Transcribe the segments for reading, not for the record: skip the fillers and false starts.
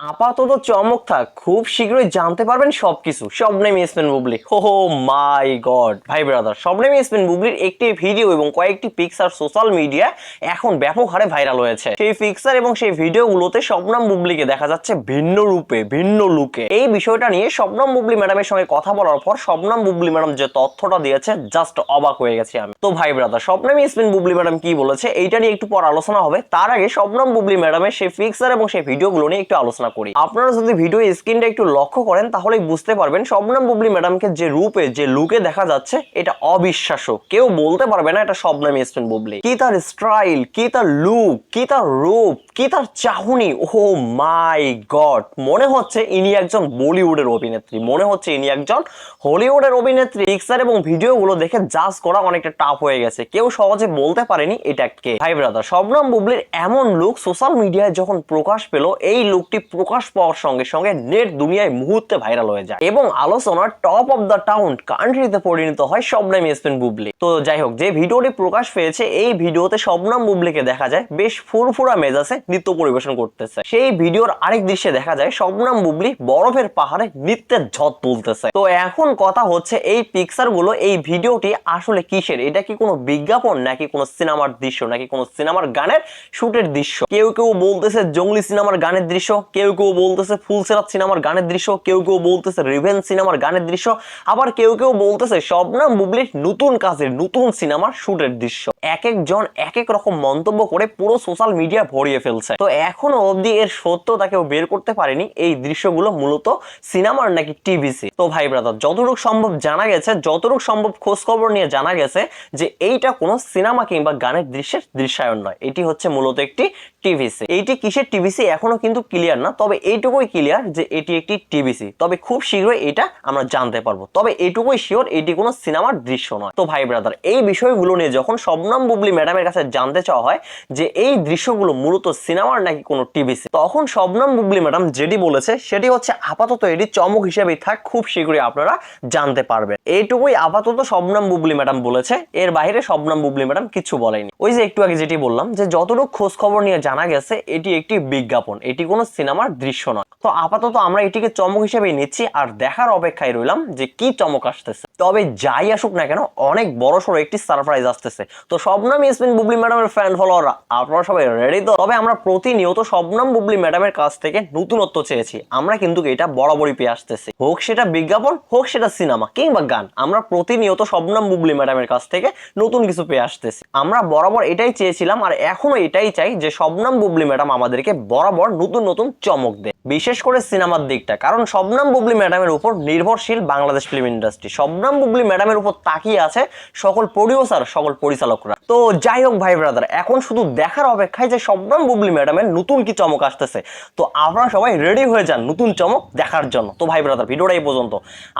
আপাতত চমক থাক, খুব শীঘ্রই জানতে পারবেন সবকিছু। শবনম ইয়াসমিন বুবলি, হো মাই গড ভাই ব্রাদার, শবনম ইয়াসমিন বুবলির একটি ভিডিও এবং কয়েকটি পিকচার সোশ্যাল মিডিয়া এখন ব্যাপক হারে ভাইরাল হয়েছে। সেই পিকচার এবং সেই ভিডিওগুলোতে শবনম বুবলিকে দেখা যাচ্ছে ভিন্ন রূপে, ভিন্ন লুকে। এই বিষয়টা নিয়ে শবনম বুবলি ম্যাডামের সঙ্গে কথা বলার পর শবনম বুবলি ম্যাডাম যে তথ্যটা দিয়েছে, জাস্ট অবাক হয়ে গেছি আমি। তো ভাই ব্রাদার, শবনম ইয়াসমিন বুবলি ম্যাডাম কি বলেছে এইটা নিয়ে একটু পর আলোচনা হবে। তার আগে শবনম বুবলি ম্যাডামের সেই পিকচার এবং সেই ভিডিওগুলো নিয়ে একটু আলোচনা করি। আপনারা যদি ভিডিও স্ক্রিনটা একটু লক্ষ্য করেন তাহলেই বুঝতে পারবেন শবনম বুবলি ম্যাডামকে যে রূপে, যে লুকে দেখা যাচ্ছে, এটা অবিশ্বাস্য। কেউ বলতে পারবে না এটা শবনম ইয়াসমিন বুবলি। কি তার স্টাইল, কি তার লুক, কি তার রূপ, কি তার চাহনি, ও মাই গড। মনে হচ্ছে ইনি একজন বলিউডের অভিনেত্রী, মনে হচ্ছে ইনি একজন হলিউডের অভিনেত্রী। পিকচার এবং ভিডিওগুলো দেখে জাজ করা অনেকটা টাফ হয়ে গেছে। কেউ সহজে বলতে পারেনি এটা কে। ভাই ব্রাদার, শবনম বুবলির এমন লুক সোশ্যাল মিডিয়ায় যখন প্রকাশ পেল, এই লুকটি প্রকাশ পাওয়ার সঙ্গে সঙ্গে নেট দুনিয়ায় মুহূর্তে ভাইরাল হয়ে যায় এবং আলোচনার টপ অফ দ্য টাউন কান্ট্রিতে পরিণত হয় শবনম ইয়াসমিন বুবলি। তো যাই হোক, যে ভিডিওটি প্রকাশ পেয়েছে, এই ভিডিওতে শবনম বুবলিকে দেখা যায় বেশ ফুরফুরা মেজাজে নৃত্য পরিবেশন করতেছে। সেই ভিডিওর আরেক দৃশ্যে দেখা যায় শবনম বুবলি বরফের পাহাড়ে নৃত্যের ঝড় তুলতেছে। তো এখন কথা হচ্ছে এই পিকচার গুলো, এই ভিডিওটি আসলে কিসের? এটা কি কোনো বিজ্ঞাপন, নাকি কোনো সিনেমার দৃশ্য, নাকি কোনো সিনেমার গানের শুটের দৃশ্য? কেউ কেউ বলতেছে জঙ্গলি সিনেমার গানের দৃশ্য, কেউ কেউ বলতেছে ফুলসেরাত সিনেমার গানের দৃশ্য, কেউ কেউ বলতেছে রিভেঞ্জ সিনেমার গানের দৃশ্য, আবার কেউ কেউ বলতেছে শবনম বুবলির নতুন কাজের, নতুন সিনেমার শুটের দৃশ্য। এক একজন এক এক রকম মন্তব্য করে পুরো সোশ্যাল মিডিয়া ভরিয়ে ফেলছে। তো এখনো অবধি এর সত্যতা কেউ বের করতে পারেনি এই দৃশ্যগুলো মূলত সিনেমার নাকি টিভিসি। তো ভাই ব্রাদার, যতটুকু সম্ভব জানা গেছে, যতটুকু সম্ভব খোঁজ খবর নিয়ে জানা গেছে যে এইটা কোনো সিনেমা কিংবা গানের দৃশ্যের দৃশ্যায়ন নয়, এটি হচ্ছে মূলত একটি টিভিসি। এইটি কিসের টিভিসি এখনো কিন্তু ক্লিয়ার না, তবে এইটুকুই ক্লিয়ার যে এটি একটি টিভিসি। তবে খুব শীঘ্রই এটা আমরা জানতে পারবো। তবে এইটুকুই শিওর, এটি কোনো সিনেমার দৃশ্য নয়। তো ভাই ব্রাদার, এই বিষয়গুলো নিয়ে যখন শবনম বুবলি ম্যাডামের কাছে জানতে চাওয়া হয় যে এই দৃশ্যগুলো মূলত সিনেমার নাকি কোনো টিভিসি, তখন শবনম বুবলি ম্যাডাম যেটি বলেছে সেটি হচ্ছে আপাতত এটি চমক হিসেবেই থাক, খুব শীঘ্রই আপনারা জানতে পারবেন। এইটুকুই আপাতত শবনম বুবলি ম্যাডাম বলেছে, এর বাইরে শবনম বুবলি ম্যাডাম কিছু বলেনি। ওই যে একটু আগে যেটি বললাম যে যতটুকু খোঁজ খবর নিয়ে জানা গেছে এটি একটি বিজ্ঞাপন, এটি কোনো সিনেমার দৃশ্য নয়। তো আপাতত আমরা এটিকে চমক হিসেবেই নিচ্ছি আর দেখার অপেক্ষায় রইলাম যে কি চমক আসতেছে। তবে যাই আসুক না কেন, অনেক বড়সড় একটি সারপ্রাইজ আসতেছে। তো শবনম ইয়াসমিন বুবলি ম্যাডামের ফ্যান ফলোয়াররা আপনারা সবাই রেডি তো? তবে আমরা প্রতিনিয়ত শবনম বুবলি ম্যাডামের কাছ থেকে নতুনত্ব চেয়েছি, আমরা কিন্তু এটা বরাবরই পেয়ে আসতেছি। হোক সেটা বিজ্ঞাপন, হোক সেটা সিনেমা কিংবা গান, আমরা প্রতিনিয়ত শবনম বুবলি ম্যাডামের কাছ থেকে নতুন কিছু পেয়ে আসতেছি। আমরা বরাবর এটাই চেয়েছিলাম আর এখনো এটাই চাই যে শবনম বুবলি ম্যাডাম আমাদেরকে বরাবর নতুন নতুন চমক দেয়, বিশেষ করে সিনেমার দিকটা। কারণ শবনম বুবলি ম্যাডামের উপর নির্ভরশীল বাংলাদেশ ফিল্ম ইন্ডাস্ট্রি। শবনম বুবলি ম্যাডামের উপর তাকিয়ে আছে সকল প্রডিউসার, সকল পরিচালকরা। তো যাই হোক ভাই ব্রাদার, এখন শুধু দেখার অপেক্ষায় যে শবনম বুবলি ম্যাডামের নতুন কি চমক আসতেছে। তো আপনারা সবাই রেডি হয়ে যান নতুন চমক দেখার জন্য। তো ভাই ব্রাদার, ভিডিওটা এই পর্যন্ত।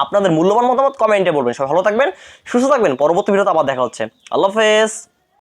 আপনাদের মূল্যবান মতামত কমেন্টে বলবেন। সবাই ভালো থাকবেন, সুস্থ থাকবেন। পরবর্তী ভিডিওতে আবার দেখা হচ্ছে। আল্লাহ হাফেজ।